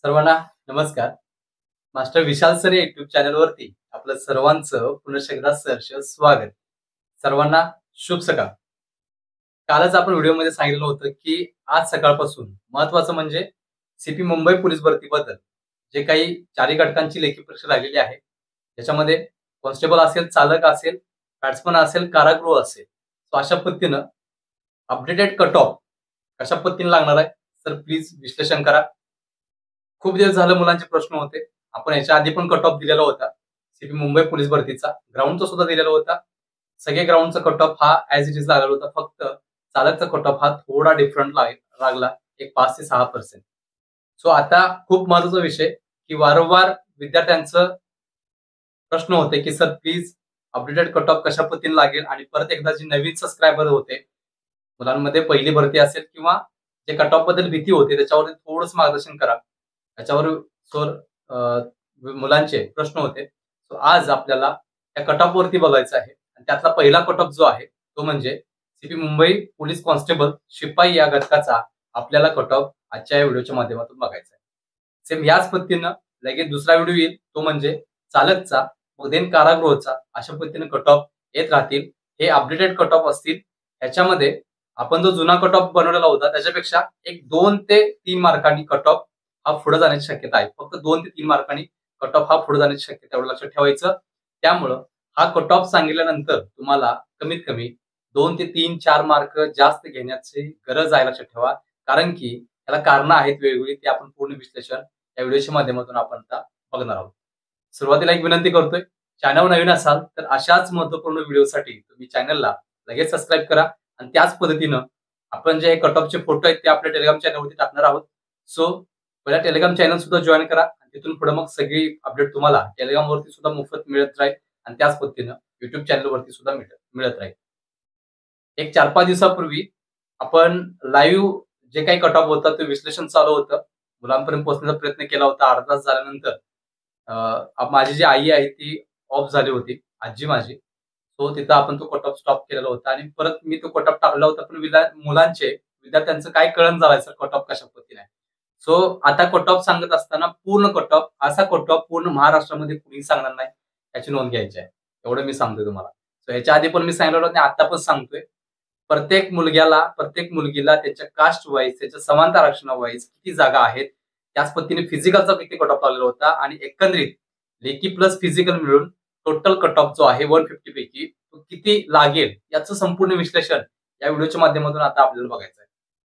सर्वांना नमस्कार. मास्टर विशाल sir YouTube चॅनलवरती आपलं सर्वांचं पुन्हा एकदा सहर्ष स्वागत. सर्वांना शुभ सकाळ. कालच आपण व्हिडिओमध्ये सांगितलं होतं की आज सकाळपासून महत्वाचं म्हणजे सीपी मुंबई पोलीस भरतीबद्दल जे काही चारही घटकांची लेखी परीक्षा लागलेली आहे, त्याच्यामध्ये कॉन्स्टेबल असेल, चालक असेल, बॅट्समन असेल, कारागृह असेल, तो अशा पद्धतीनं अपडेटेड कट ऑफ कशा पद्धतीने लागणार आहे तर प्लीज विश्लेषण करा. खूप दिवस झालं मुलांचे प्रश्न होते. आपण याच्या आधी पण कट ऑफ दिलेला होता सीपी मुंबई पोलीस भरतीचा, ग्राउंडचा सुद्धा दिलेला होता. सगळे ग्राउंडचा कट ऑफ हा ऍज इट इज लागलेला होता. फक्त चालकचा कट ऑफ हा थोडा डिफरंट लागला, एक 5 ते 6%. सो आता खूप महत्वाचा विषय की वारंवार विद्यार्थ्यांचं प्रश्न होते की sir please updated cut off कशा पद्धतीने लागेल, आणि परत एकदा जे नवीन सबस्क्रायबर होते मुलांमध्ये पहिली भरती असेल किंवा जे कट ऑफ बद्दल भीती होते त्याच्यावर थोडंच मार्गदर्शन करा. त्याच्यावर मुलांचे प्रश्न होते. सो आज आपल्याला त्या कट ऑफ वरती बघायचं आहे, आणि त्यातला पहिला कट ऑफ जो आहे तो म्हणजे सीपी मुंबई पोलीस कॉन्स्टेबल शिपाई या घटकाचा आपल्याला कट ऑफ आजच्या या व्हिडिओच्या माध्यमातून बघायचा आहे. सेम याच पद्धतीनं लगेच दुसरा व्हिडिओ येईल, तो म्हणजे चालकचा, मग देन कारागृहाचा. अशा पद्धतीने कट ऑफ येत राहतील. हे अपडेटेड कट ऑफ असतील. याच्यामध्ये आपण जो जुना कट ऑफ बनवलेला होता त्याच्यापेक्षा एक 2 ते 3 मार्कांनी कट ऑफ हा पुढे जाण्याची शक्यता आहे. फक्त 2 ते 3 मार्कांनी कट ऑफ हा पुढे जाण्याची शक्यता, एवढं लक्षात ठेवायचं. त्यामुळं हा कट ऑफ सांगितल्यानंतर तुम्हाला कमीत कमी 2 ते 3-4 मार्क जास्त घेण्याची गरज आहे, लक्षात ठेवा. कारण की त्याला कारणं आहेत वेगवेगळी, ते आपण पूर्ण विश्लेषण या व्हिडिओच्या माध्यमातून आपण आता बघणार आहोत. सुरुवातीला एक विनंती करतोय, चॅनल नवीन असाल तर अशाच महत्वपूर्ण व्हिडिओसाठी तुम्ही चॅनलला लगेच सबस्क्राईब करा, आणि त्याच पद्धतीनं आपण जे कट ऑफचे फोटो आहेत ते आपल्या टेलिग्राम चॅनलवरती टाकणार आहोत. सो पहिला टेलिग्राम चॅनल सुद्धा जॉईन करा, आणि तिथून पुढे मग सगळी अपडेट तुम्हाला टेलिग्राम वरती सुद्धा मोफत मिळत राहील, आणि त्याच पद्धतीनं युट्यूब चॅनलवरती सुद्धा मिळत राहील. एक 4-5 दिवसापूर्वी आपण लाईव्ह जे काही कट ऑफ होता ते विश्लेषण चालू होतं, मुलांपर्यंत पोहोचण्याचा प्रयत्न केला होता. अर्धा तास झाल्यानंतर माझी जी आई आहे ती ऑफ झाली होती, आजी माझी. तो तिथं आपण तो कट ऑफ स्टॉप केलेला होता, आणि परत मी तो कट ऑफ टाकला होता. पण विद्यार्थ्यांचं काय कळण झालंय सर कट ऑफ कशा पद्धतीने आहे. सो आता कट ऑफ सांगत असताना पूर्ण कट ऑफ, असा कट ऑफ पूर्ण महाराष्ट्रामध्ये कुणीही सांगणार नाही, याची नोंद घ्यायची आहे. एवढं मी सांगतोय तुम्हाला. सो ह्याच्या आधी पण मी सांगितलं होतं, आता पण सांगतोय. प्रत्येक मुलगीला त्याच्या कास्ट वाईज, त्याच्या समांतर आरक्षणा वाईज किती जागा आहेत, त्याच पद्धतीने फिजिकलचा किती कट ऑफ लागलेला होता, आणि एकंदरीत लेखी प्लस फिजिकल मिळून टोटल कट ऑफ जो आहे 150 पैकी तो किती लागेल याचं संपूर्ण विश्लेषण या व्हिडिओच्या माध्यमातून आता आपल्याला बघायचं आहे.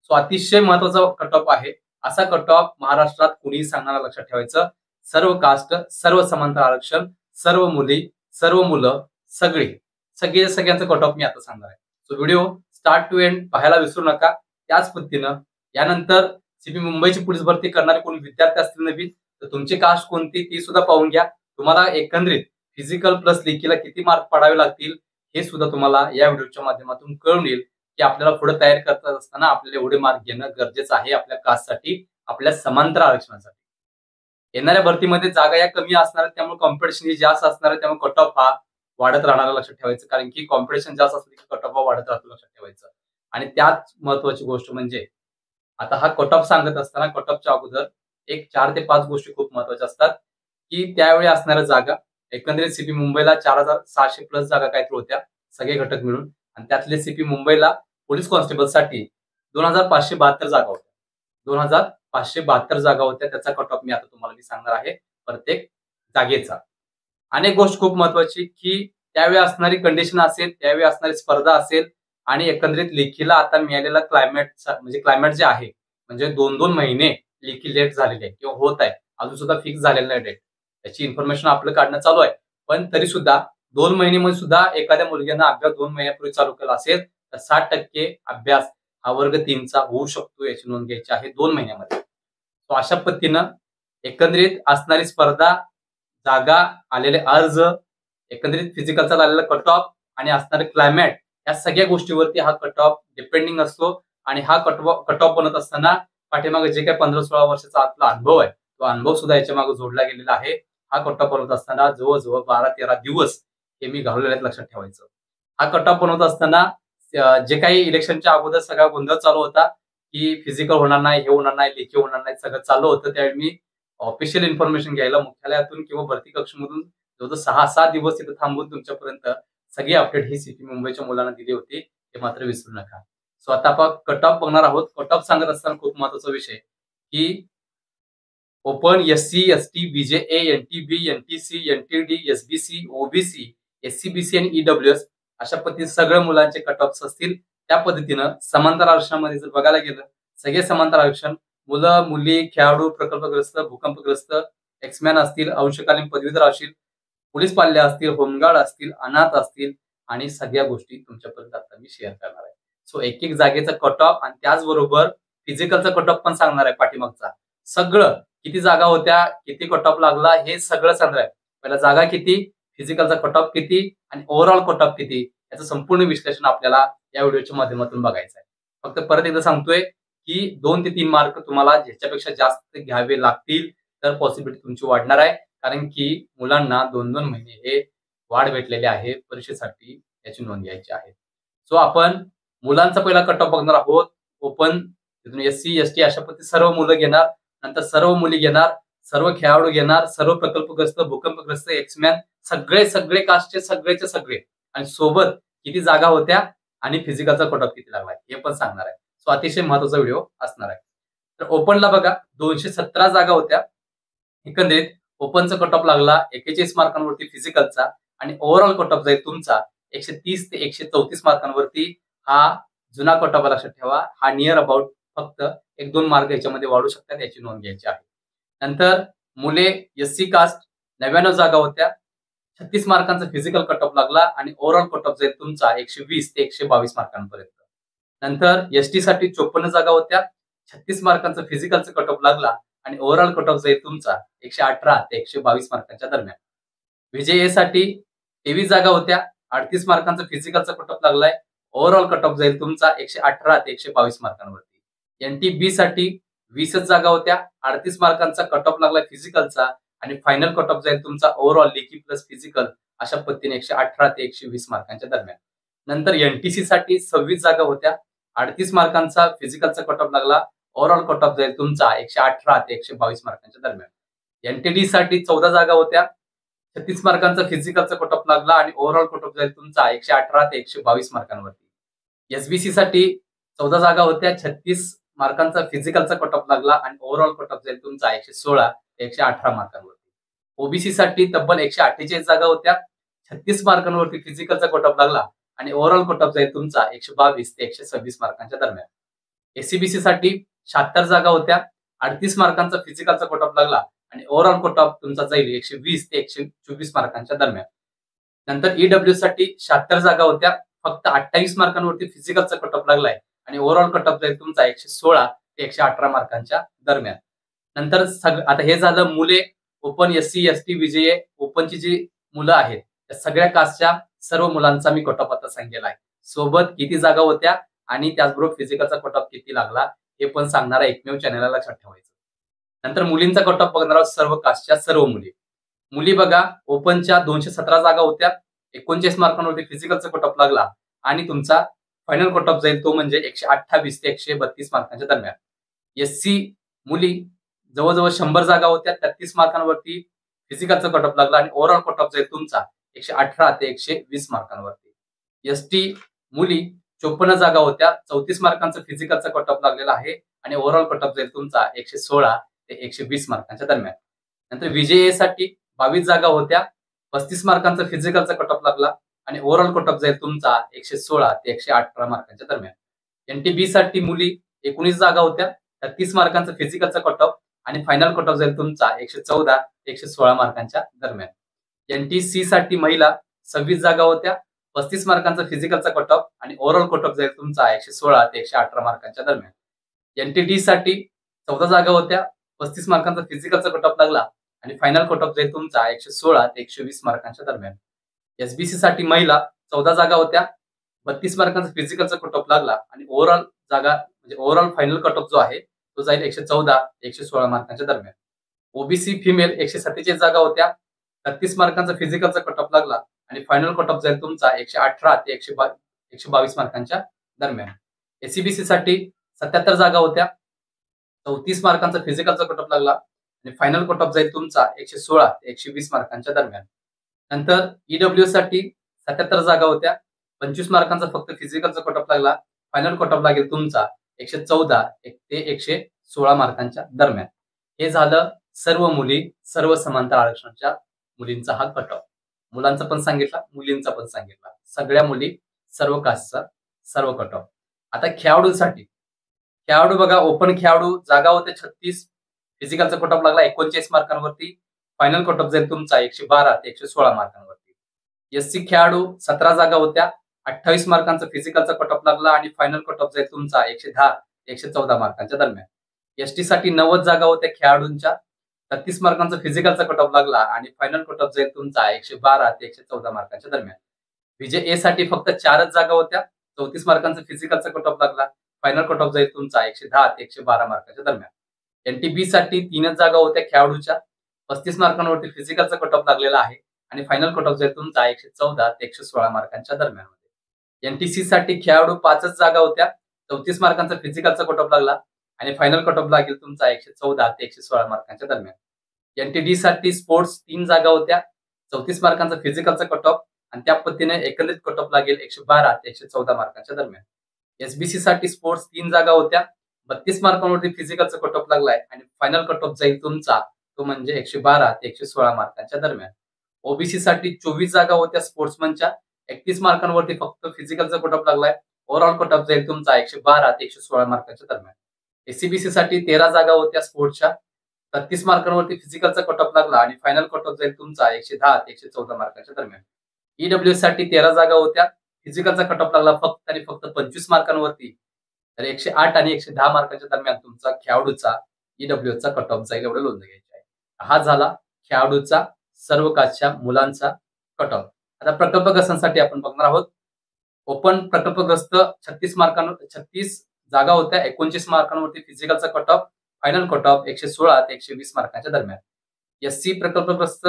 सो अतिशय महत्वाचा कट ऑफ आहे. असा कट ऑफ महाराष्ट्रात कुणीही सांगणारा, लक्षात ठेवायचं. सर्व कास्ट, सर्व समांतर आरक्षण, सर्व मुली, सर्व मुलं, सगळ्यांचं कट ऑफ मी आता सांगणार आहे. So video start to end पाहायला विसरू नका. त्याच पद्धतीनं यानंतर सीपी मुंबईची पोलीस भरती करणारे कोणी विद्यार्थी असतील नवीन, तर तुमची कास्ट कोणती ती सुद्धा पाहून घ्या. तुम्हाला एकंदरीत फिजिकल प्लस लेखीला किती मार्क पाडावे लागतील हे सुद्धा तुम्हाला या व्हिडिओच्या माध्यमातून कळून येईल की आपल्याला पुढे तयार करत असताना आपल्याला एवढे मार्क घेणं गरजेचं आहे आपल्या कास्टसाठी, आपल्या समांतर आरक्षणासाठी. येणाऱ्या भरतीमध्ये जागा या कमी असणार आहेत, त्यामुळे कॉम्पिटिशन ही जास्त असणार आहे. त्यामुळे कट ऑफ हा वाढत राहणार, लक्षात ठेवायचं. कारण की कॉम्पिटिशन जास्त असलं की कट ऑफ हा वाढत राहतो, लक्षात ठेवायचं. आणि त्याच महत्वाची गोष्ट म्हणजे आता हा कट ऑफ सांगत असताना कट ऑफच्या अगोदर एक 4 ते 5 गोष्टी खूप महत्वाच्या असतात, की त्यावेळी असणाऱ्या जागा एकंदरीत सीपी मुंबईला 4600 प्लस जागा काहीतरी होत्या सगळे घटक मिळून, आणि त्यातले सीपी मुंबईला पोलीस कॉन्स्टेबलसाठी 2572 जागा होत्या. 2572 जागा होत्या. त्याचा कट ऑफ मी आता तुम्हाला सांगणार आहे प्रत्येक जागेचा. अनेक गोष्ट खूप महत्वाची की त्यावेळी असणारी कंडिशन असेल, त्यावेळी असणारी स्पर्धा असेल, आणि एकंदरीत लेखीला आता मिळालेला क्लायमेट जे आहे, म्हणजे 2-2 महिने लेखी लेट झालेली आहे किंवा होत आहे, अजून सुद्धा फिक्स झालेलं नाही डेट. त्याची इन्फॉर्मेशन आपलं काढणं चालू आहे. पण तरी सुद्धा 2 महिन्यामध्ये सुद्धा एखाद्या मुलग्यानं अभ्यास 2 महिन्यापूर्वी चालू केला असेल तर 60% अभ्यास हा वर्ग 3चा होऊ शकतो, याची नोंद घ्यायची आहे 2 महिन्यामध्ये. तो अशा पद्धतीनं एकंदरीत असणारी स्पर्धा, जागा, आलेले अर्ज, एकंदरीत फिजिकलचा आलेला कट ऑफ आणि असणारे क्लायमेट, या सगळ्या गोष्टीवरती हा कट ऑफ डिपेंडिंग असतो. आणि हा कट ऑफ बनत असताना पाठीमागे जे काही 15-16 वर्षाचा आपला अनुभव आहे, तो अनुभव सुद्धा याच्या मागे जोडला गेलेला आहे. हा कट ऑफ बनवत असताना जवळजवळ 12-13 दिवस हे मी घालवलेले आहेत, लक्षात ठेवायचं. हा कट ऑफ बनवत असताना जे काही इलेक्शनच्या अगोदर सगळा गोंधळ चालू होता की फिजिकल होणार नाही, हे होणार नाही, लेखी होणार नाही, सगळं चालू होतं. त्यावेळी मी ऑफिशियल इन्फॉर्मेशन घ्यायला मुख्यालयातून किंवा भरती कक्षामधून जवळजवळ 6-7 दिवस तिथे थांबून तुमच्यापर्यंत सगळी अपडेट ही सीपी मुंबईच्या मुलांना दिली होती. हे मात्र विसरू नका. सो आता आपण कट ऑफ बघणार आहोत. कट ऑफ सांगत असताना खूप महत्वाचा विषय की open, SC, ST, BJA, NTB, NTC, NTD, SBC, OBC, SCBC आणि ईडब्ल्यूएस अशा पद्धतीने सगळ्या मुलांचे कट ऑफ्स असतील. त्या पद्धतीनं समांतर आरक्षणामध्ये जर बघायला गेलं, सगळे समांतर आरक्षण मुलं, मुली, खेळाडू, प्रकल्पग्रस्त, भूकंपग्रस्त, एक्समॅन असतील, अंशकालीन पदवीधर असतील, पोलीस पाल्य असतील, होमगार्ड असतील, अनाथ असतील आणि सगळ्या गोष्टी तुमच्यापर्यंत आता मी शेअर करणार आहे. सो एक एक जागेचा कट ऑफ आणि त्याचबरोबर फिजिकलचा कट ऑफ पण सांगणार आहे पाठीमागचा. सगळं किती जागा होत्या, किती कट ऑफ लागला हे सगळं सांगणार आहे. पहिला जागा किती, फिजिकलचा कट ऑफ किती आणि ओव्हरऑल कट ऑफ किती याचं संपूर्ण विश्लेषण आपल्याला या व्हिडिओच्या माध्यमातून बघायचं आहे. फक्त परत एकदा सांगतोय की 2 ते 3 मार्क तुम्हाला ज्याच्यापेक्षा जास्त घ्यावे लागतील तर पॉसिबिलिटी तुमची वाढणार आहे. कारण की मुलांना 2-2 महिने हे वाढ भेटलेले आहे परीक्षेसाठी, याची नोंद घ्यायची आहे. सो आपण मुलांचा पहिला कट ऑफ बघणार आहोत. ओपन, तिथून एससी, एसटी अशा पद्धती सर्व मुलं घेणार, नंतर सर्व मुली घेणार, सर्व खेळाडू घेणार, सर्व प्रकल्पग्रस्त, भूकंपग्रस्त, एक्समॅन, सगळे कास्टचे सगळेचे सगळे आणि सोबत किती जागा होत्या आणि फिजिकलचा कट ऑफ किती लागलाय हे पण सांगणार आहे. सो अतिशय महत्वाचा व्हिडिओ असणार आहे. तर ओपनला बघा 217 जागा होत्या. एकंदरीत ओपनचा कट ऑफ लागला 41 मार्कांवरती फिजिकलचा आणि ओव्हरऑल कट ऑफ जाईल तुमचा 130 ते 134 मार्कांवरती. हा जुना कट ऑफ लक्षात ठेवा. हा नियर अबाउट फक्त 1-2 मार्क याच्यामध्ये वाढू शकतात, याची नोंद घ्यायची आहे. नंतर मुले, एससी कास्ट 99 जागा होत्या. 36 मार्कांचा फिजिकल कट ऑफ लागला आणि ओव्हरऑल कट ऑफ जाईल तुमचा 120 ते 122 मार्कांपर्यंत. नंतर एसटी साठी 54 जागा होत्या. 36 मार्कांचा फिजिकलचा कट ऑफ लागला आणि ओव्हरऑल कट ऑफ जाईल तुमचा 118 ते 122 मार्कांच्या दरम्यान. व्हीजेए साठी 23 जागा होत्या. 38 मार्कांचा फिजिकलचा कट ऑफ लागलाय. ओव्हरऑल कट ऑफ जाईल तुमचा 118 ते 122 मार्कांवरती. एनटीबी साठी 20 जागा होत्या. 38 मार्कांचा कट ऑफ लागला फिजिकलचा आणि फायनल कट ऑफ जाईल तुमचा ओव्हरऑल लेखी प्लस फिजिकल अशा पद्धतीने 118 ते 120 मार्कांच्या दरम्यान. नंतर एनटीसी साठी 26 जागा होत्या. 38 मार्कांचा फिजिकलचा कट ऑफ लागला. ओव्हरऑल कट ऑफ जाईल तुमचा 118 ते 122 मार्कांच्या दरम्यान. एनटीडी साठी 14 जागा होत्या. 36 मार्कांचा फिजिकलचा कट ऑफ लागला आणि ओव्हरऑल कट ऑफ जाईल तुमचा 118 ते 122 मार्कांवरती. एसबीसी साठी 14 जागा होत्या. 36 मार्कांचा फिजिकलचा कट ऑफ लागला आणि ओव्हरऑल कट ऑफ जाईल तुमचा 116 ते 118 मार्कांवरती. ओबीसी साठी तब्बल 148 जागा होत्या. 36 मार्कांवरती फिजिकलचा कट ऑफ लागला आणि ओव्हरऑल कट ऑफ जाईल तुमचा 122 ते 126 मार्कांच्या दरम्यान. एससीबीसी साठी 76 जागा होत्या. 38 मार्कांचा फिजिकलचा कट ऑफ लागला आणि ओव्हरऑल कट ऑफ तुमचा जाईल 120 ते 124 मार्कांच्या दरम्यान. नंतर ईडब्ल्यू साठी 76 जागा होत्या. फक्त 28 मार्कांवरती फिजिकलचा कट ऑफ लागलाय आणि ओव्हरऑल कट ऑफ जाईल तुमचा 116 ते 118 मार्कांच्या दरम्यान. नंतर आता हे झालं मुले, ओपन, एससी, एसटी, बीजेए, ओपनची जी मुलं आहेत त्या सगळ्या कास्टच्या सर्व मुलांचा मी कट ऑफ आता सांगितला आहे. सोबत किती जागा होत्या आणि त्याचबरोबर फिजिकलचा कट ऑफ किती लागला हे पण सांगणारा एकमेव चॅनलला लक्षात ठेवायचं. नंतर मुलींचा कट ऑफ बघणार आहोत. सर्व कास्टच्या सर्व मुली बघा ओपनच्या 217 जागा होत्या. 39 मार्कांवरती फिजिकलचा कट ऑफ लागला आणि तुमचा फायनल कट ऑफ जाईल तो म्हणजे 128 ते 132 मार्कांच्या दरम्यान. एससी मुली जवळजवळ 100 जागा होत्या. 33 मार्कांवरती फिजिकलचा कट ऑफ लागला आणि ओव्हरऑल कट ऑफ जाईल तुमचा 118 ते 120 मार्कांवरती. एसटी मुली 54 जागा होत्या. 34 मार्कांचा फिजिकलचा कट ऑफ लागलेला आहे आणि ओव्हरऑल कट ऑफ जाईल तुमचा 116 ते 120 मार्कांच्या दरम्यान. नंतर व्हीजेए साठी 22 जागा होत्या. 35 मार्कांचा फिजिकलचा कट ऑफ लागला आणि ओव्हरऑल कट ऑफ जाईल तुमचा 116 ते 118 मार्कांच्या दरम्यान. एनटीबी साठी मुली 19 जागा होत्या. 33 मार्कांचा फिजिकलचा कट ऑफ आणि फायनल कट ऑफ जाईल तुमचा 114 ते 116 मार्कांच्या दरम्यान. एनटीसी साठी महिला 26 जागा होत्या. 35 मार्कांचा फिजिकलचा कट ऑफ आणि ओव्हरऑल कट ऑफ जाईल तुमचा 116 ते 118 मार्कांच्या दरम्यान. एनटीडी साठी 14 जागा होत्या. 35 मार्कांचा फिजिकलचा कट ऑफ लागला आणि फायनल कट ऑफ जाईल तुमचा 116 ते 120 मार्कांच्या दरम्यान. एसबीसी साठी महिला 14 जागा होत्या. 32 मार्कांचा फिजिकलचा कट ऑफ लागला आणि ओव्हरऑल जागा म्हणजे ओव्हरऑल फायनल कट ऑफ जो आहे तो जाईल 114 ते 116 मार्कांच्या दरम्यान. ओबीसी फिमेल 147 जागा होत्या. 33 मार्कांचा फिजिकलचा कट ऑफ लागला आणि फायनल कट ऑफ जाईल तुमचा 118 ते 122 मार्कांच्या दरम्यान. एससीबीसी साठी 77 जागा होत्या. 34 मार्कांचा फिजिकलचा कट ऑफ लागला आणि फायनल कट ऑफ जाईल तुमचा 116 ते 120 मार्कांच्या दरम्यान. नंतर ईडब्ल्यू साठी 77 जागा होत्या. 25 मार्कांचा फक्त फिजिकलचा कट ऑफ लागला. फायनल कट ऑफ लागेल तुमचा 114 ते 116 मार्कांच्या दरम्यान. हे झालं सर्व मुली, सर्व समांतर आरक्षणाच्या मुलींचा हा कट ऑफ. मुलांचा पण सांगितला, मुलींचा पण सांगितला. सगळ्या मुली, सर्व कास्टचा सर्व कट ऑफ. आता खेळाडूंसाठी, खेळाडू बघा, ओपन खेळाडू जागा होत्या 36. फिजिकलचा कट ऑफ लागला 39 मार्कांवरती. फायनल कट ऑफ जाईल तुमचा 112 ते 116 मार्कांवरती. एससी खेळाडू 17 जागा होत्या. 28 मार्कांचा फिजिकलचा कट ऑफ लागला आणि फायनल कट ऑफ जाईल तुमचा 110 ते 114 मार्कांच्या दरम्यान. एसटी साठी 90 जागा होत्या खेळाडूंच्या. 36 मार्कांचा फिजिकलचा कट ऑफ लागला आणि फायनल कट ऑफ जाईल तुमचा 112 ते 114 मार्कांच्या दरम्यान. विजय ए साठी फक्त 4च जागा होत्या. 34 मार्कांचा फिजिकलचा कट ऑफ लागला. फायनल कट ऑफ जाईल तुमचा 110 ते 112 मार्कांच्या दरम्यान. एनटीबी साठी 3च जागा होत्या खेळाडूच्या. 35 मार्कांवरती फिजिकलचा कट ऑफ लागलेला आहे आणि फायनल कट ऑफ जाईल तुमचा 114 ते 116 मार्कांच्या दरम्यान. एनटीसी साठी खेळाडू 5च जागा होत्या. 34 मार्कांचा फिजिकलचा कट ऑफ लागला आणि फायनल कट ऑफ लागेल तुमचा 114 ते 116 मार्कांच्या दरम्यान. एनटीडी साठी स्पोर्ट्स 3 जागा होत्या. 34 मार्कांचा फिजिकलचा कट ऑफ आणि त्या पद्धतीने एकंदरीत कट ऑफ लागेल 112 ते 114 मार्कांच्या दरम्यान. एसबीसी साठी स्पोर्ट्स 3 जागा होत्या. 32 मार्कांवरती फिजिकलचा कट ऑफ लागलाय आणि फायनल कट ऑफ जाईल तुमचा तो म्हणजे 112 ते 116 मार्कांच्या दरम्यान. ओबीसी साठी 24 जागा होत्या स्पोर्ट्समनच्या. 31 मार्कांवरती फक्त फिजिकलचा कट ऑफ लागलाय. ओव्हरऑल कट ऑफ जाईल तुमचा 112 ते 116 मार्कांच्या दरम्यान. एसीबीसी साठी 13 जागा होत्या स्पोर्ट्सच्या. 33 मार्कांवरती फिजिकलचा कट ऑफ लागला आणि फायनल कट ऑफ जाईल तुमचा 110 ते 114 मार्कांच्या दरम्यान. ईडब्ल्यू साठी 13 जागा होत्या. फिजिकलचा कट ऑफ लागला फक्त आणि फक्त 25 मार्कांवरती. तर 108 आणि 110 मार्कांच्या दरम्यान तुमचा खेळाडूचा ईडब्ल्यूचा कट ऑफ जाईल, एवढं नोंद घ्यायचं आहे. हा झाला खेळाडूचा सर्व कास्टच्या मुलांचा कट ऑफ. आता प्रकल्पग्रस्तांसाठी आपण बघणार आहोत. ओपन प्रकल्पग्रस्त 36 जागा होत्या. 29 मार्कांवरती फिजिकलचा cut off. Final cut off 116 ते 120 मार्कांच्या दरम्यान. एससी प्रकल्पग्रस्त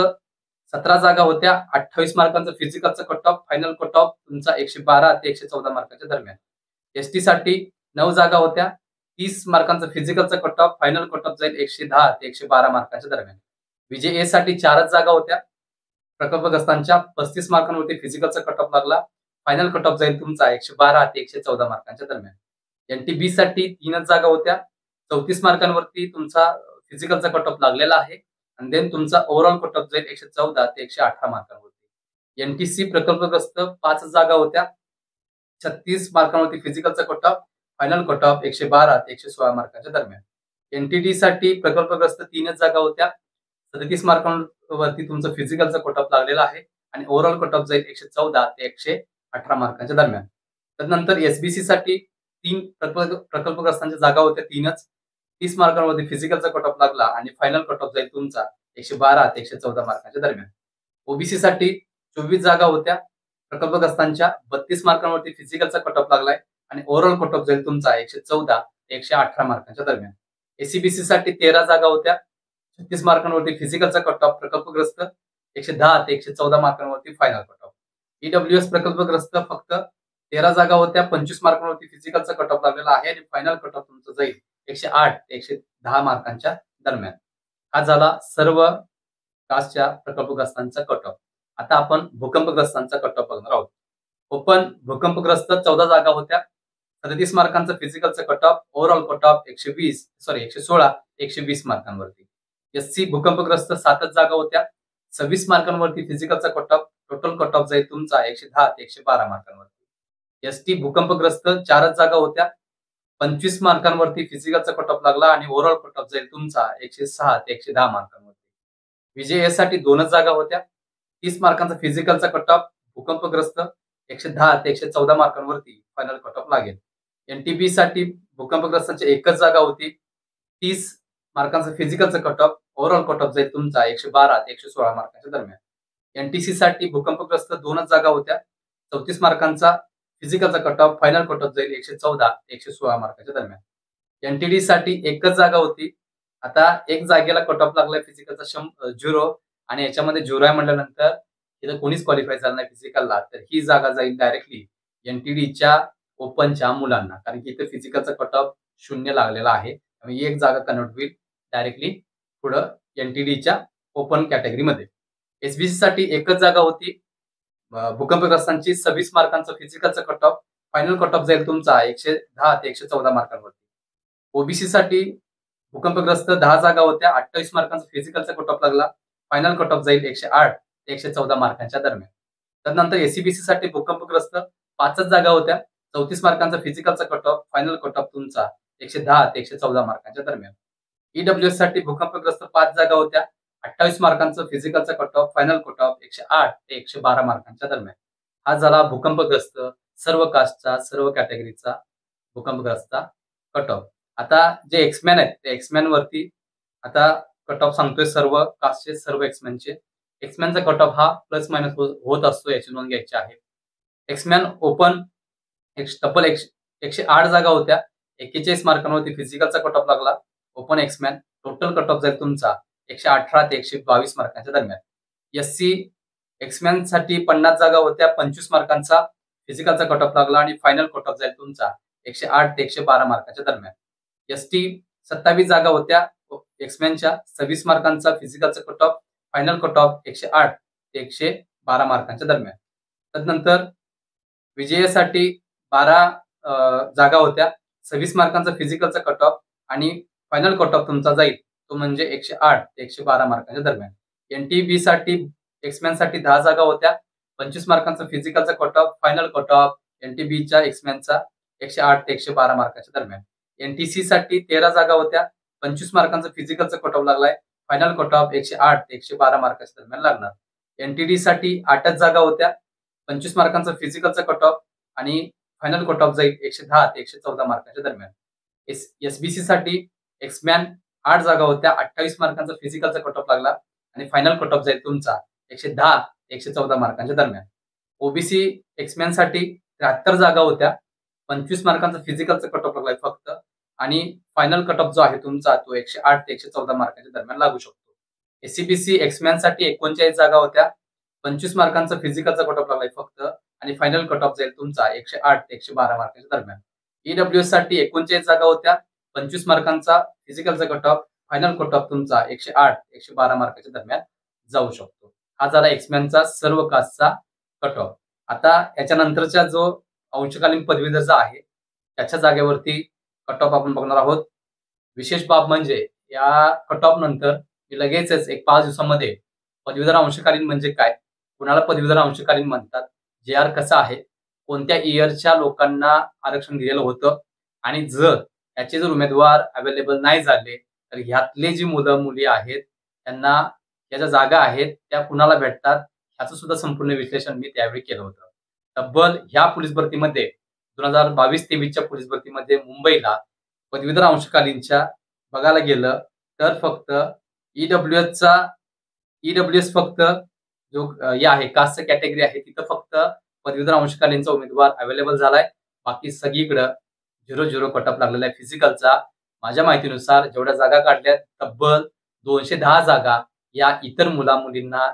17 जागा होत्या. 28 मार्कांचा फिजिकलचा cut off. Final cut off तुमचा 112 ते 114 मार्कांच्या दरम्यान. एसटी साठी 9 जागा होत्या. 30 मार्कांचा फिजिकलचा cut off. Final cut off जाईल 110 ते 112 मार्कांच्या दरम्यान. विजय ए साठी 4च जागा होत्या. प्रकल्पग्रस्तांच्या 35 मार्कांवरती फिजिकलचा कट ऑफ लागला. फायनल कट ऑफ जाईल तुमचा 112 ते 114 मार्कांच्या दरम्यान. एनटीबी साठी 3च जागा होत्या. 34 मार्कांवरती तुमचा फिजिकलचा कट ऑफ लागलेला आहे आणि देन तुमचा ओव्हरऑल कट ऑफ जाईल 114 ते 118 मार्कांवरती. एनटीसी प्रकल्पग्रस्त 5 जागा होत्या. 36 मार्कांवरती फिजिकलचा cut off. Final cut off 112 ते 116 मार्कांच्या दरम्यान. एनटीडी साठी प्रकल्पग्रस्त 3च जागा होत्या. 37 मार्कांवरती तुमचं फिजिकलचा कट ऑफ लागलेला आहे आणि ओव्हरऑल कट ऑफ जाईल 114 ते 118 मार्कांच्या दरम्यान. त्यानंतर एसबीसी साठी 3 प्रकल्पग्रस्तांच्या जागा होत्या 3च. 30 मार्कांवरती फिजिकलचा कट ऑफ लागला आणि फायनल कट ऑफ जाईल तुमचा 112 ते 114 मार्कांच्या दरम्यान. ओबीसी साठी 24 जागा होत्या. प्रकल्पग्रस्तांच्या 32 मार्कांवरती फिजिकलचा कट ऑफ लागलाय आणि ओव्हरऑल कट ऑफ जाईल तुमचा 114 ते 118 मार्कांच्या दरम्यान. एसीबीसी साठी 13 जागा होत्या. 36 मार्कांवरती फिजिकलचा कट ऑफ. प्रकल्पग्रस्त 110 ते 114 मार्कांवरती फायनल कट ऑफ. ईडब्ल्यूएस प्रकल्पग्रस्त फक्त 13 जागा होत्या. 25 मार्कांवरती फिजिकलचा कट ऑफ लागलेला आहे आणि फायनल कट ऑफ तुमचं जाईल 108 ते 110 मार्कांच्या दरम्यान. हा झाला सर्व कास्टच्या प्रकल्पग्रस्तांचा कट ऑफ. आता आपण भूकंपग्रस्तांचा कट ऑफ बघणार आहोत. ओपन भूकंपग्रस्त 14 जागा होत्या. 37 मार्कांचा फिजिकलचा cut off. Overall cut off 116 ते 120 मार्कांवरती. एससी भूकंपग्रस्त 7च जागा होत्या. 26 मार्कांवरती फिजिकलचा cut off. Total cut off जाईल तुमचा 110 ते 112 मार्कांवरती. एसटी भूकंपग्रस्त 4च जागा होत्या. 25 मार्कांवरती फिजिकलचा कट ऑफ लागला आणि ओव्हरऑल कट ऑफ जाईल तुमचा 106 ते 110 मार्कांवरती. विजय साठी 2च जागा होत्या. 30 मार्कांचा फिजिकलचा कट ऑफ. भूकंपग्रस्त 110 ते 114 मार्कांवरती फायनल कट ऑफ लागेल. एनटीपी साठी भूकंपग्रस्तांची 1च जागा होती. 30 मार्कांचा फिजिकलचा cut off. Overall cut off जाईल तुमचा 112 ते 116 मार्कांच्या दरम्यान. एनटीसी साठी भूकंपग्रस्त 2च जागा होत्या. 34 मार्कांचा फिजिकलचा cut off. Final cut off जाईल 114 ते 116 मार्कांच्या दरम्यान. एनटीडी साठी 1च जागा होती. आता 1 जागेला कट ऑफ लागलाय फिजिकलचा 0 आणि याच्यामध्ये 0 आहे म्हटल्यानंतर इथं कोणीच क्वालिफाय झालं नाही फिजिकलला, तर ही जागा जाईल डायरेक्टली एनटीडीच्या ओपनच्या मुलांना, कारण की इथे फिजिकलचा कट ऑफ 0 लागलेला आहे. त्यामुळे एक जागा कन्वर्ट होईल डायरेक्टली पुढं NTDच्या ओपन कॅटेगरीमध्ये. SBC साठी एकच जागा होती. भूकंपग्रस्तांची 26 मार्कांचं फिजिकलचा cut off, final cut off जाईल तुमचा 110 ते 114 मार्कांवरती. ओबीसी साठी भूकंपग्रस्त 10 जागा होत्या, 28 मार्कांचा फिजिकलचा कट ऑफ लागला, फायनल कट ऑफ जाईल 108 ते 114 मार्कांच्या दरम्यान. त्यानंतर एससीबीसी साठी भूकंपग्रस्त 5च जागा होत्या, 34 मार्कांचा फिजिकलचा cut off, final cut off तुमचा 110 ते 114 मार्कांच्या दरम्यान. ईडब्ल्यूएस साठी भूकंपग्रस्त 5 जागा होत्या, 28 मार्कांचं फिजिकलचा cut off, final cut off 108 ते 112 मार्कांच्या दरम्यान. हा झाला भूकंपग्रस्त सर्व कास्टचा, सर्व कॅटेगरीचा भूकंपग्रस्ता कट ऑफ. आता जे एक्समॅन आहेत त्या एक्समॅन वरती आता कट ऑफ सांगतोय सर्व कास्टचे, सर्व एक्समॅनचे. एक्समॅनचा कट ऑफ हा प्लस मायनस होत असतो, याची नोंद घ्यायची आहे. एक्समॅन ओपन तब्बल 108 जागा होत्या, 41 मार्कांवरती फिजिकलचा कट ऑफ लागला. ओपन एक्समॅन टोटल कट ऑफ जाईल तुमचा 118 ते 122 मार्कांच्या दरम्यान. एससी एक्समॅन साठी 50 जागा होत्या, 25 मार्कांचा फिजिकलचा कट ऑफ लागला आणि फायनल कट ऑफ जाईल तुमचा 108 ते 112 मार्कांच्या दरम्यान. एसटी 27 जागा होत्या एक्समॅनच्या, 26 मार्कांचा फिजिकलचा cut off, final cut off 108 ते 112 मार्कांच्या दरम्यान. त्यानंतर विजयासाठी 12 जागा होत्या, 26 मार्कांचा फिजिकलचा कट ऑफ आणि फायनल कट ऑफ तुमचा जाईल तो म्हणजे 108 ते 112 मार्कांच्या दरम्यान. एनटीबी साठी एक्समॅन साठी 10 जागा होत्या, 25 मार्कांचा फिजिकलचा cut off, final cut off एनटीबीच्या एक्समॅनचा 108 ते 112 मार्कांच्या दरम्यान. एनटीसी साठी 13 जागा होत्या, 25 मार्कांचा फिजिकलचा कट ऑफ लागलाय, फायनल कट ऑफ 108 ते 112 मार्कांच्या दरम्यान लागणार. एनटीडी साठी 8च जागा होत्या, 25 मार्कांचा फिजिकलचा कट ऑफ आणि फायनल कट ऑफ जाईल 110 ते 114 मार्कांच्या दरम्यान. एसबीसी साठी एक्समॅन 8 जागा होत्या, 28 मार्कांचा फिजिकलचा कट ऑफ लागला आणि फायनल कट ऑफ जाईल तुमचा 110 ते 114 मार्कांच्या दरम्यान. ओबीसी एक्समॅन साठी 73 जागा होत्या, 25 मार्कांचा फिजिकलचा कट ऑफ लागलाय फक्त आणि फायनल कट ऑफ जो आहे तुमचा तो 108 ते 114 मार्कांच्या दरम्यान लागू शकतो. एससीबीसी एक्समॅन साठी 39 जागा होत्या, 25 मार्कांचा फिजिकलचा कट ऑफ लागलाय फक्त आणि फायनल कट ऑफ जाईल तुमचा 108 ते 112 मार्कांच्या दरम्यान. ईडब्ल्यूएस साठी 39 जागा होत्या, 25 मार्कांचा फिजिकलचा cut off, final cut off तुमचा 108 ते 112 मार्कांच्या दरम्यान जाऊ शकतो. हा झाला एक्समॅनचा सर्व कास्टचा कट ऑफ. आता याच्यानंतरचा जो अंशकालीन पदवीधरचा आहे त्याच्या जागेवरती कट ऑफ आपण बघणार आहोत. विशेष बाब म्हणजे या कट ऑफ नंतर लगेचच 5 दिवसामध्ये पदवीधर अंशकालीन म्हणजे काय, कुणाला पदवीधर अंशकालीन म्हणतात, JR कसा आहे, कोणत्या इयरच्या लोकांना आरक्षण दिलेलं होतं आणि याचे जर उमेदवार अवेलेबल नाही झाले तर ह्यातले जी मुलं मुली आहेत त्यांना या ज्या जागा आहेत त्या कुणाला भेटतात ह्याचं सुद्धा संपूर्ण विश्लेषण मी त्यावेळी केलं होतं. तब्बल ह्या पोलीस भरतीमध्ये 2022-23च्या पोलीस भरतीमध्ये मुंबईला पदवीधर अंशकालीनच्या बघायला गेलं तर फक्त ईडब्ल्यूएस फक्त जो आहे कास्ट कॅटेगरी आहे तिथं फक्त पदवीधर अंशकालीनचा उमेदवार अवेलेबल झालाय. बाकी सगळीकडं 0-0 कट ऑफ लागलेला आहे फिजिकलचा. माझ्या माहितीनुसार जेवढ्या जागा काढल्या तब्बल 210 जागा या इतर मुला मुलींना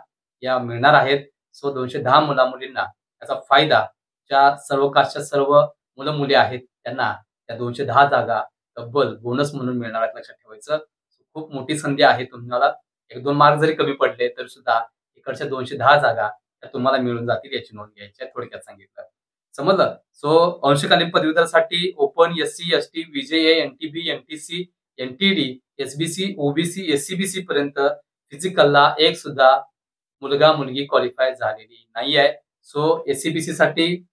या मिळणार आहेत. सो 210 मुला मुलींना याचा फायदा ज्या सर्व कास्टच्या सर्व मुलं मुली आहेत त्यांना त्या 210 जागा तब्बल बोनस म्हणून मिळणार आहेत, लक्षात ठेवायचं. खूप मोठी संधी आहे. तुम्हाला 1-2 मार्क जरी कमी पडले तरी सुद्धा इकडच्या 210 जागा त्या तुम्हाला मिळून जातील याची नोंद घ्यायची आहे. थोडक्यात सांगितलं समजलं. सो अंशकालीन पदवीधरसाठी open, SC, ST, VJA, NTB, NTC, NTD, SBC, OBC, SCBC पर्यंत फिजिकलला एक सुद्धा मुलगा मुलगी क्वालिफाय झालेली नाही आहे. सो एससीबीसी साठी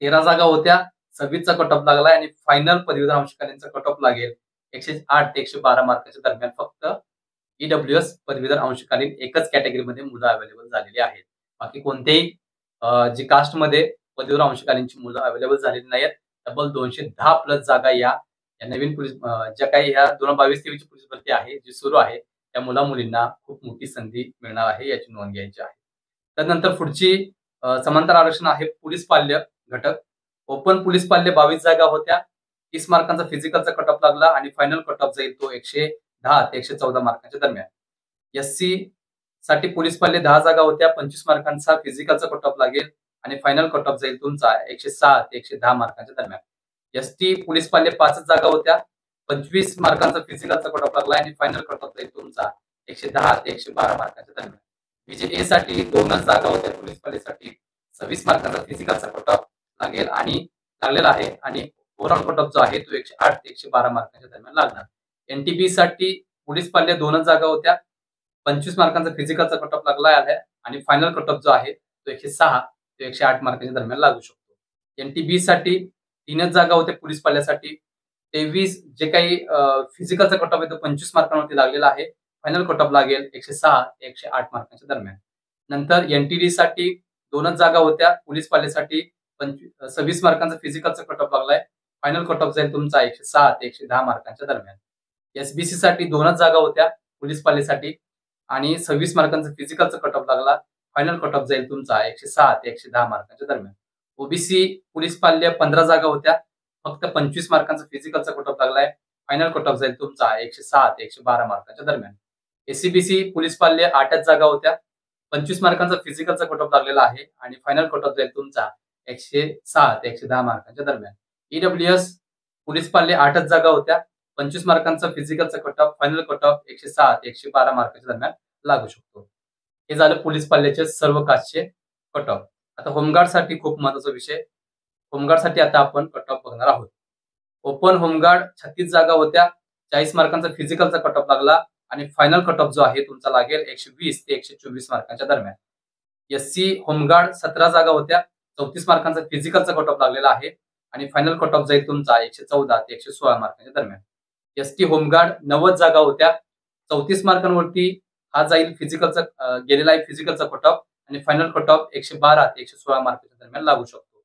13 जागा होत्या, 26चा कट ऑफ लागलाय आणि फायनल पदवीधर अंशकालीनचा कट ऑफ लागेल 108 ते 112 मार्काच्या दरम्यान. फक्त ईडब्ल्यूएस पदवीधर अंशकालीन एकच कॅटेगरीमध्ये मुलं अवेलेबल झालेली आहेत. बाकी कोणत्याही जी कास्टमध्ये पदवीधर अंशकालीनची मुलं अवेलेबल झालेली नाहीत. तब्बल 210 प्लस जागा या नवीन पोलीस ज्या काही या 2022-23ची पोलीस भरती आहे जी सुरू आहे त्या मुला मुलींना खूप मोठी संधी मिळणार आहे, याची नोंद घ्यायची आहे. त्यानंतर पुढची समांतर आरक्षण आहे पोलीस पाल्य घटक. ओपन पोलीस पाल्य 22 जागा होत्या, 30 मार्कांचा फिजिकलचा कट ऑफ लागला आणि फायनल कट ऑफ जाईल तो 110 ते 114 मार्कांच्या दरम्यान. एससी साठी पोलीस पाल्य 10 जागा होत्या, 25 मार्कांचा फिजिकलचा कट ऑफ लागेल आणि फायनल कट ऑफ जाईल तुमचा 106 ते 110 मार्कांच्या दरम्यान. एसटी पोलीस पाल्य 5 जागा होत्या, 25 मार्कांचा फिजिकलचा कट ऑफ लागला आणि फायनल कट ऑफ जाईल तुमचा 110 ते 112 मार्कांच्या दरम्यान. VJA साठी 2च जागा होत्या पोलीस पालीसाठी 26 मार्कांचा फिजिकलचा कट ऑफ लागेल आणि लागलेला आहे आणि ओव्हरऑल कट ऑफ जो आहे तो 108 ते 112 मार्कांच्या दरम्यान लागणार. NTB साठी पोलीस पाल्य 2च जागा होत्या 25 मार्कांचा फिजिकलचा कट ऑफ लागला आहे आणि फायनल कट ऑफ जो आहे तो 106 ते 108 मार्कांच्या दरम्यान लागू शकतो. NTB साठी 3च जागा होत्या पोलीस पाल्यासाठी 23 जे काही फिजिकलचा कट ऑफ आहे तो 25 मार्कांवरती लागलेला आहे. फायनल कट ऑफ लागेल 106 ते 108 मार्कांच्या दरम्यान. नंतर NTD साठी 2च जागा होत्या पोलीस पाल्यासाठी 26 मार्कांचा फिजिकलचा कट ऑफ लागलाय. फायनल कट ऑफ जाईल तुमचा 106 ते 110 मार्कांच्या दरम्यान. SBC साठी 2च जागा होत्या पोलीस पाल्यासाठी आणि 26 मार्कांचा फिजिकलचा कट ऑफ लागला. फायनल कट ऑफ जाईल तुमचा 106 ते 110 मार्कांच्या दरम्यान. OBC पोलीस पाल्य 15 जागा होत्या फक्त 25 मार्कांचा फिजिकलचा कट ऑफ लागलाय. फायनल कट ऑफ जाईल तुमचा 106 ते 112 मार्कांच्या दरम्यान. SCBC पोलीस पाल्य 8च जागा होत्या 25 मार्कांचा फिजिकलचा कट ऑफ लागलेला आहे आणि फायनल कट ऑफ जाईल तुमचा 106 ते 110 मार्कांच्या दरम्यान. EWS पोलीस पाल्य 8च जागा होत्या 25 मार्कांचा फिजिकलचा cut off final cut off 106 ते 112 मार्कांच्या दरम्यान लागू शकतो. हे झालं पोलीस पाल्याचे सर्व कास्टचे कट ऑफ. आता होमगार्ड साठी खूप महत्वाचा विषय. होमगार्ड साठी आता आपण कट ऑफ बघणार आहोत. ओपन होमगार्ड 36 जागा होत्या 40 मार्कांचा फिजिकलचा कट ऑफ लागला आणि फायनल कट ऑफ जो आहे तुमचा लागेल 120 ते 124 मार्कांच्या दरम्यान. SC होमगार्ड 17 जागा होत्या 34 मार्कांचा फिजिकलचा कट ऑफ लागलेला आहे आणि फायनल कट ऑफ जाईल तुमचा 114 ते 116 मार्कांच्या दरम्यान. ST होमगार्ड 90 जागा होत्या 34 मार्कांवरती हा जाईल फिजिकलचा गेलेला आहे फिजिकलचा कट ऑफ आणि फायनल कट ऑफ 112 ते 116 मार्कांच्या दरम्यान लागू शकतो.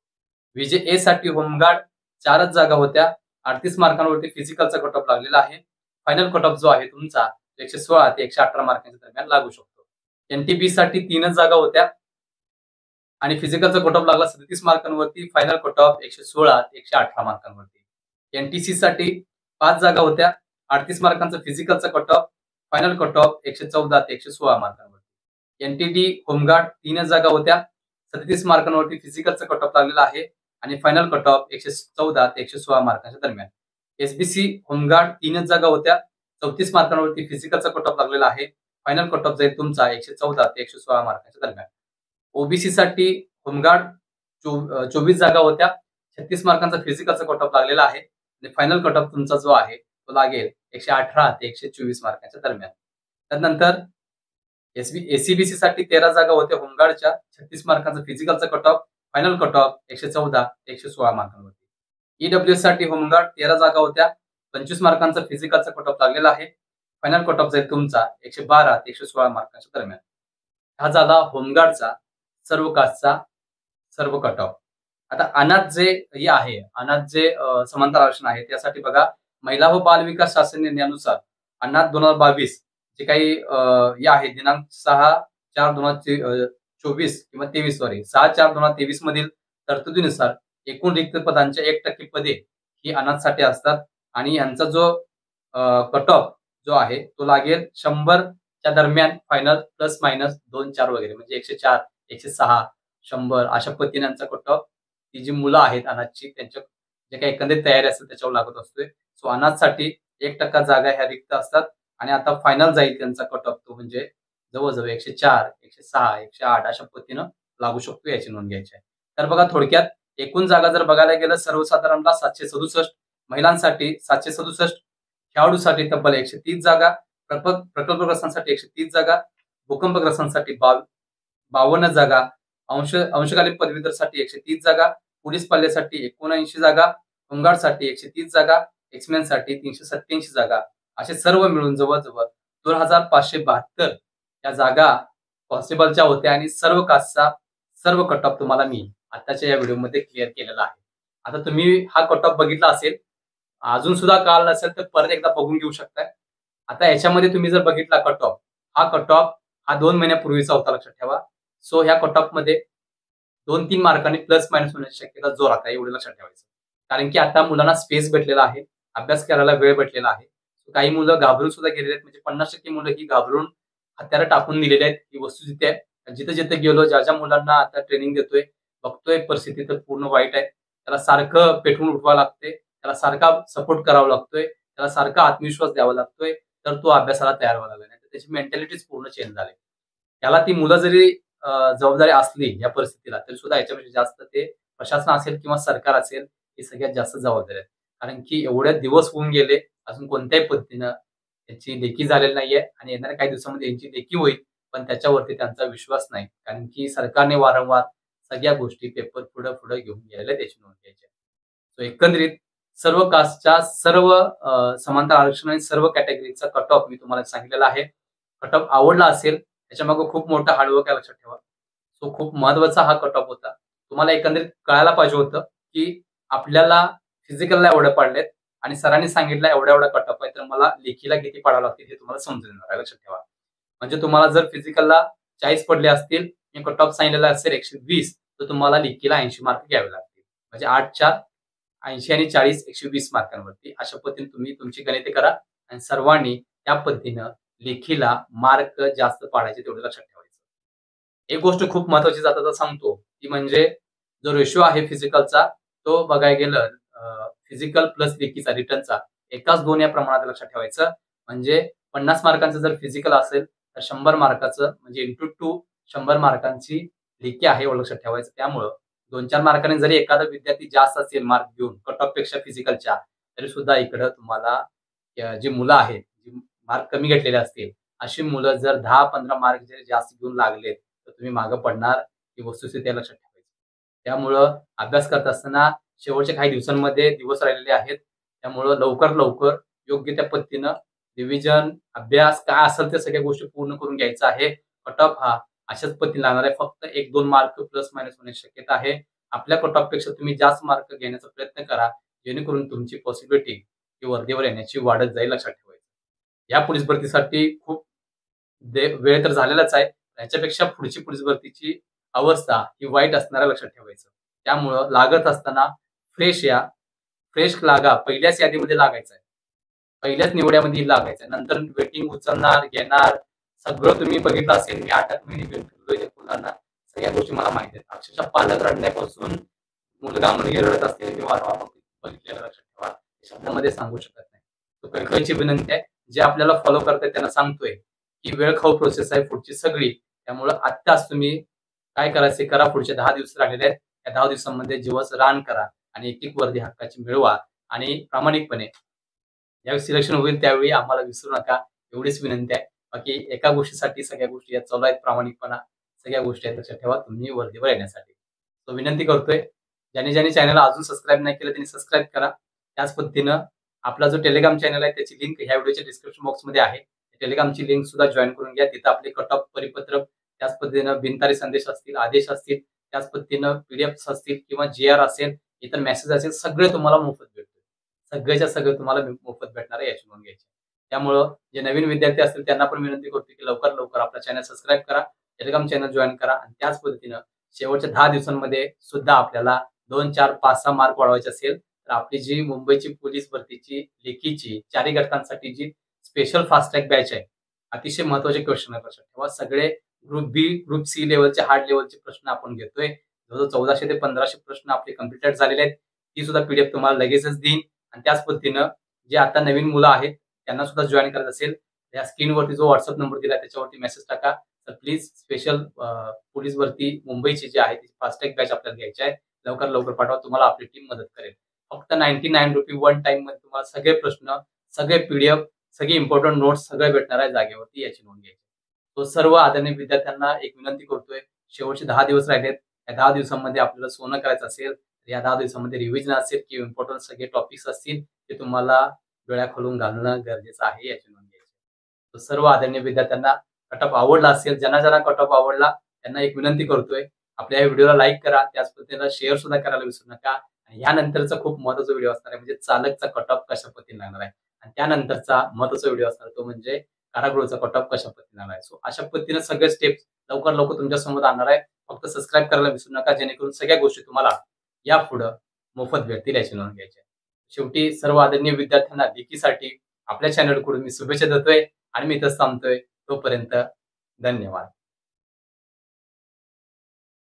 VJA साठी होमगार्ड 4च जागा होत्या 38 मार्कांवरती फिजिकलचा कट ऑफ लागलेला आहे. फायनल कट ऑफ जो आहे तुमचा 116 ते 118 मार्कांच्या दरम्यान लागू शकतो. NTB साठी 3च जागा होत्या आणि फिजिकलचा कट ऑफ लागला 37 मार्कांवरती. फायनल कट ऑफ 116 ते 118 मार्कांवरती. NTC साठी 5 जागा होत्या 38 मार्कांचा फिजिकलचा cut off final cut off 114 ते 116 मार्कांवरती. NTD होमगार्ड 3च जागा होत्या 37 मार्कांवरती फिजिकलचा कट ऑफ लागलेला आहे आणि फायनल कट ऑफ 114 ते 116 मार्कांच्या दरम्यान. SBC होमगार्ड 3च जागा होत्या 34 मार्कांवरती फिजिकलचा कट ऑफ लागलेला आहे. फायनल कट ऑफ जाईल तुमचा 114 ते 116 मार्कांच्या दरम्यान. OBC साठी होमगार्ड 24 जागा होत्या 36 मार्कांचा फिजिकलचा कट ऑफ लागलेला आहे आणि फायनल कट ऑफ तुमचा जो आहे तो लागेल 118 ते 124 मार्कांच्या दरम्यान. त्यानंतर SCBC साठी 13 जागा होत्या होमगार्डच्या 36 मार्कांचा फिजिकलचा cut off final cut off 114 ते 116 मार्कांवरती. EWS साठी होमगार्ड 13 जागा होत्या 25 मार्कांचा फिजिकलचा कट ऑफ लागलेला आहे. फायनल कट ऑफ जाईल तुमचा 112 ते 116 मार्कांच्या दरम्यान. हा झाला होमगार्डचा सर्व कास्टचा सर्व कट ऑफ. आता अनाथ जे आहे अनाथ जे समांतर आरक्षण आहे त्यासाठी बघा महिला व बाल विकास शासन निर्णयानुसार अनाथ 2022 जे काही आहे दिनांक 6/4/2024 किंवा 23 सॉरी 6/4/2023 मधील तरतुदीनुसार एकूण रिक्त पदांच्या 1% पदे ही अनाथसाठी असतात आणि यांचा जो कट ऑफ जो आहे तो लागेल 100च्या दरम्यान फायनल प्लस मायनस 2-4 वगैरे म्हणजे 104 106 100 अशा पद्धतीने कट ऑफ ती जी मुलं आहेत अनाथची त्यांच्या जे काही एकंदरीत तयारी असेल त्याच्यावर लागत असतोय. सो अनाथसाठी 1% जागा ह्या रिक्त असतात आणि आता फायनल जाईल त्यांचा कट ऑफ तो म्हणजे जवळजवळ 104 106 108 अशा पद्धतीनं लागू शकतो याची नोंद घ्यायची आहे. तर बघा थोडक्यात एकूण जागा जर बघायला गेलं सर्वसाधारणला 767 महिलांसाठी 767 खेळाडूसाठी तब्बल 130 जागा प्रकल्पग्रस्तांसाठी 130 जागा भूकंपग्रस्तांसाठी 52 जागा अंशकालीन पदवीधरसाठी 130 जागा पोलीस पाल्यासाठी 79 जागा होमगार्डसाठी 130 जागा एक्समेन साठी 387 जागा असे सर्व मिळून जवळजवळ 2572 या जागा पॉसिबलच्या होत्या आणि सर्व कास्टचा सर्व कट ऑफ तुम्हाला मी आताच्या या व्हिडिओमध्ये क्लिअर केलेला आहे. आता तुम्ही हा कट ऑफ बघितला असेल अजून सुद्धा कळाला नसेल तर परत एकदा बघून घेऊ शकताय. आता याच्यामध्ये तुम्ही जर बघितला कट ऑफ हा 2 महिन्यापूर्वीचा होता लक्षात ठेवा. सो ह्या कट ऑफ मध्ये 2-3 मार्कांनी प्लस मायनस होण्याची शक्यता जोरात आहे एवढं लक्षात ठेवायचं. कारण की आता मुलांना स्पेस भेटलेला आहे अभ्यास करायला वेळ भेटलेला आहे. काही मुलं घाबरून सुद्धा गेलेले आहेत म्हणजे 50% मुलं ही घाबरून हत्यारं टाकून दिलेली आहेत. ही वस्तुस्थिती आहे. जिथे जिथे गेलो ज्या मुलांना आता ट्रेनिंग देतोय बघतोय परिस्थिती तर पूर्ण वाईट आहे. त्याला सारखं पेटवून उठवावं लागते त्याला सारखा सपोर्ट करावा लागतोय त्याला सारखा आत्मविश्वास द्यावा लागतोय, तर तो अभ्यासाला तयार व्हायला लागला. नाहीतर त्याची मेंटॅलिटीच पूर्ण चेंज झाली. त्याला ती मुलं जरी जबाबदारी असली या परिस्थितीला, तरी सुद्धा याच्यापेक्षा जास्त ते प्रशासन असेल किंवा सरकार असेल, हे सगळ्यात जास्त जबाबदार आहेत. कारण की एवढे दिवस होऊन गेले, अजून कोणत्याही पद्धतीनं त्याची लेखी झालेली नाहीये आणि येणाऱ्या काही दिवसामध्ये यांची लेखी होईल, पण त्याच्यावरती त्यांचा विश्वास नाही. कारण की सरकारने वारंवार सगळ्या गोष्टी पेपर पुढं-पुढं घेऊन गेलेल्या त्याची नोंद घ्यायची. सो एकंदरीत सर्व कास्टच्या सर्व समांतर आरक्षण आणि सर्व कॅटेगरीचा कट ऑफ मी तुम्हाला सांगितलेला आहे. कट ऑफ आवडला असेल, त्याच्यामागे खूप मोठा हार्डवर्क आहे लक्षात ठेवा. सो खूप महत्वाचा हा कट ऑफ होता. तुम्हाला एकंदरीत कळायला पाहिजे होतं, की आपल्याला फिजिकलला एवढे पडलेत आणि सरांनी सांगितलं एवढा-एवढा कट ऑफ आहे, तर मला लेखीला किती पडावं लागतील हे तुम्हाला समजून येणार आहे लक्षात ठेवा. म्हणजे तुम्हाला जर फिजिकलला 40 पडले असतील आणि कट ऑफ सांगितलेला असेल 120 तर तुम्हाला लेखीला 80 मार्क घ्यावे लागतील. म्हणजे 8 80 आणि 40 120 मार्कांवरती अशा पद्धतीने तुम्ही तुमची गणिते करा आणि सर्वांनी त्या पद्धतीनं लेखीला मार्क जास्त पाडायचे तेवढे लक्षात ठेवायचं. एक गोष्ट खूप महत्वाची जाता सांगतो ती म्हणजे जो रेशो आहे फिजिकलचा तो बघायला गेलं फिजिकल प्लस लेखीचा रिटर्नचा एकाच 2 या प्रमाणात लक्षात ठेवायचं. म्हणजे 50 मार्कांचं जर फिजिकल असेल तर 100 मार्काचं म्हणजे इंटू 2 100 मार्कांची लेखी आहे एवढं लक्षात ठेवायचं. त्यामुळं 2-4 मार्कांनी जरी एखादा विद्यार्थी जास्त असेल मार्क घेऊन कट ऑफ पेक्षा फिजिकलच्या तरी सुद्धा इकडं तुम्हाला जी मुलं आहेत, जी मार्क कमी घेतलेले असतील, अशी मुलं जर 10-15 मार्क जरी जास्त घेऊन लागलेत, तर तुम्ही मागे पडणार ही वस्तुस्थिती लक्षात ठेवायची. त्यामुळं अभ्यास करत असताना शेवटच्या काही दिवसांमध्ये दिवस राहिलेले आहेत. त्यामुळं लवकर योग्य त्या पद्धतीनं रिव्हिजन, अभ्यास काय असेल त्या सगळ्या गोष्टी पूर्ण करून घ्यायचा आहे. कट ऑफ हा अशाच पद्धतीने लागणार आहे. फक्त 1-2 मार्क प्लस मायनस होण्याची शक्यता आहे. आपल्या कट ऑफ पेक्षा तुम्ही जास्त मार्क घेण्याचा प्रयत्न करा, जेणेकरून तुमची पॉसिबिलिटी ही वर्दीवर येण्याची वाढत जाईल लक्षात ठेवायचं. या पोलीस भरतीसाठी खूप वेळ तर झालेलाच आहे. त्याच्यापेक्षा पुढची पोलीस भरतीची अवस्था ही वाईट असणार आहे लक्षात ठेवायचं. त्यामुळं लागत असताना फ्रेश लागा. पहिल्याच यादीमध्ये लागायचं आहे. पहिल्याच निवड्यामध्ये लागायचं आहे. नंतर वेटिंग उचलणार, घेणार सगळं तुम्ही बघितलं असेल. मी 8 महिने फिरलोय त्या मुलांना. सगळ्या गोष्टी मला माहिती आहेत. अक्षरशः पालक रडण्यापासून मुलगा मुलगी रडत असलेले मी वारंवार बघितलेलं लक्षात ठेवा. शब्दामध्ये सांगू शकत नाही. तो कळकळीची विनंती आहे. जे आपल्याला फॉलो करतायत त्यांना सांगतोय, की वेळ खाऊ प्रोसेस आहे पुढची सगळी. त्यामुळं आत्ताच तुम्ही काय करायचं करा. पुढचे 10 दिवस राहिलेले आहेत. त्या 10 दिवसांमध्ये जीवाचं रान करा आणि एक-एक वर्दी हक्काची मिळवा आणि प्रामाणिकपणे ज्यावेळी सिलेक्शन होईल त्यावेळी आम्हाला विसरू नका. एवढीच विनंती आहे. बाकी एका गोष्टीसाठी सगळ्या गोष्टी या चालू आहेत. प्रामाणिकपणा सगळ्या गोष्टी आहेत लक्षात ठेवा तुम्ही वर्दीवर येण्यासाठी. तो विनंती करतोय. ज्यांनी चॅनलला अजून सबस्क्राईब नाही केलं त्यांनी सबस्क्राईब करा. त्याच पद्धतीनं आपला जो टेलिग्राम चॅनल आहे त्याची लिंक ह्या व्हिडिओच्या डिस्क्रिप्शन बॉक्समध्ये आहे. टेलिग्रामची लिंक सुद्धा जॉईन करून घ्या. तिथं आपले कट ऑफ परिपत्रक, त्याच पद्धतीनं बिनतारी संदेश असतील, आदेश असतील, त्याच पद्धतीनं पीडीएफ्स असतील किंवा जीआर असेल, इतर मेसेज असेल सगळे तुम्हाला मोफत भेटतील. सगळेच्या सगळे तुम्हाला मोफत भेटणार आहे याची नोंद घ्यायची. त्यामुळं जे नवीन विद्यार्थी असतील त्यांना पण विनंती करतो की लवकर आपला चॅनल सबस्क्राईब करा, टेलिग्राम चॅनल जॉईन करा आणि त्याच पद्धतीनं शेवटच्या 10 दिवसांमध्ये सुद्धा आपल्याला 2, 4, 5, 6 मार्क वाढवायचे असेल तर आपली जी मुंबईची पोलीस भरतीची लेखीची 4 घटकांसाठी जी स्पेशल फास्ट ट्रॅक बॅच आहे, अतिशय महत्त्वाचे क्वेश्चन आहे लक्षात ठेवा. सगळे ग्रुप बी, ग्रुप सी लेव्हलचे हार्ड लेव्हलचे प्रश्न आपण घेतोय. जवळजवळ 1400 ते 1500 प्रश्न आपले कम्प्लिटेड झालेले आहेत. ती सुद्धा पीडीएफ तुम्हाला लगेचच देईन आणि त्याच पद्धतीनं जे आता नवीन मुलं आहेत त्यांना सुद्धा जॉईन करायचं असेल या स्क्रीनवरती जो व्हॉट्सअप नंबर दिला त्याच्यावरती मेसेज टाका. तर प्लीज स्पेशल पोलीस भरती मुंबईची जी आहे ती फास्ट ट्रॅक बॅच आपल्याला घ्यायची आहे. लवकर पाठवा. तुम्हाला आपली टीम मदत करेल. फक्त 99 रुपये वन टाइम मध्ये तुम्हाला सगळे प्रश्न, सगळे पीडीएफ, सगळे इम्पॉर्टंट नोट्स सगळे भेटणार आहे जागेवरती याची नोंद घ्यायची. तो सर्व आदरणीय विद्यार्थ्यांना एक विनंती करतोय. शेवटचे 10 दिवस राहिलेत. या 10 दिवसांमध्ये आपल्याला सोनं करायचं असेल तर या 10 दिवसांमध्ये रिव्हिजन असेल किंवा इम्पॉर्टंट सगळे टॉपिक्स असतील ते तुम्हाला डोळ्या खोलून घालणं गरजेचं आहे याची नोंद घ्यायची. तर सर्व आदरणीय विद्यार्थ्यांना कट ऑफ आवडला असेल, ज्यांना कट ऑफ आवडला त्यांना एक विनंती करतोय. आपल्या या व्हिडिओला लाईक करा, त्याच पद्धतीने शेअर सुद्धा करायला विसरू नका. आणि यानंतरचा खूप महत्त्वाचा व्हिडिओ असणार आहे म्हणजे चालकचा कट ऑफ कशा पद्धतीने लागणार आहे आणि त्यानंतरचा महत्त्वाचा व्हिडिओ असणार तो म्हणजे कारागृहाचा कट ऑफ कशा पद्धतीने लागणार आहे. सो अशा पद्धतीने सगळे स्टेप्स लवकर तुमच्या समोर आणणार आहे. फक्त सबस्क्राईब करायला विसरू नका जेणेकरून सगळ्या गोष्टी तुम्हाला यापुढे मोफत भेटतील याची नोंद घ्यायची. शेवटी सर्व आदरणीय विद्यार्थ्यांना लेखीसाठी आपल्या चॅनलकडून मी शुभेच्छा देतोय आणि मी इथंच थांबतोय. तोपर्यंत धन्यवाद.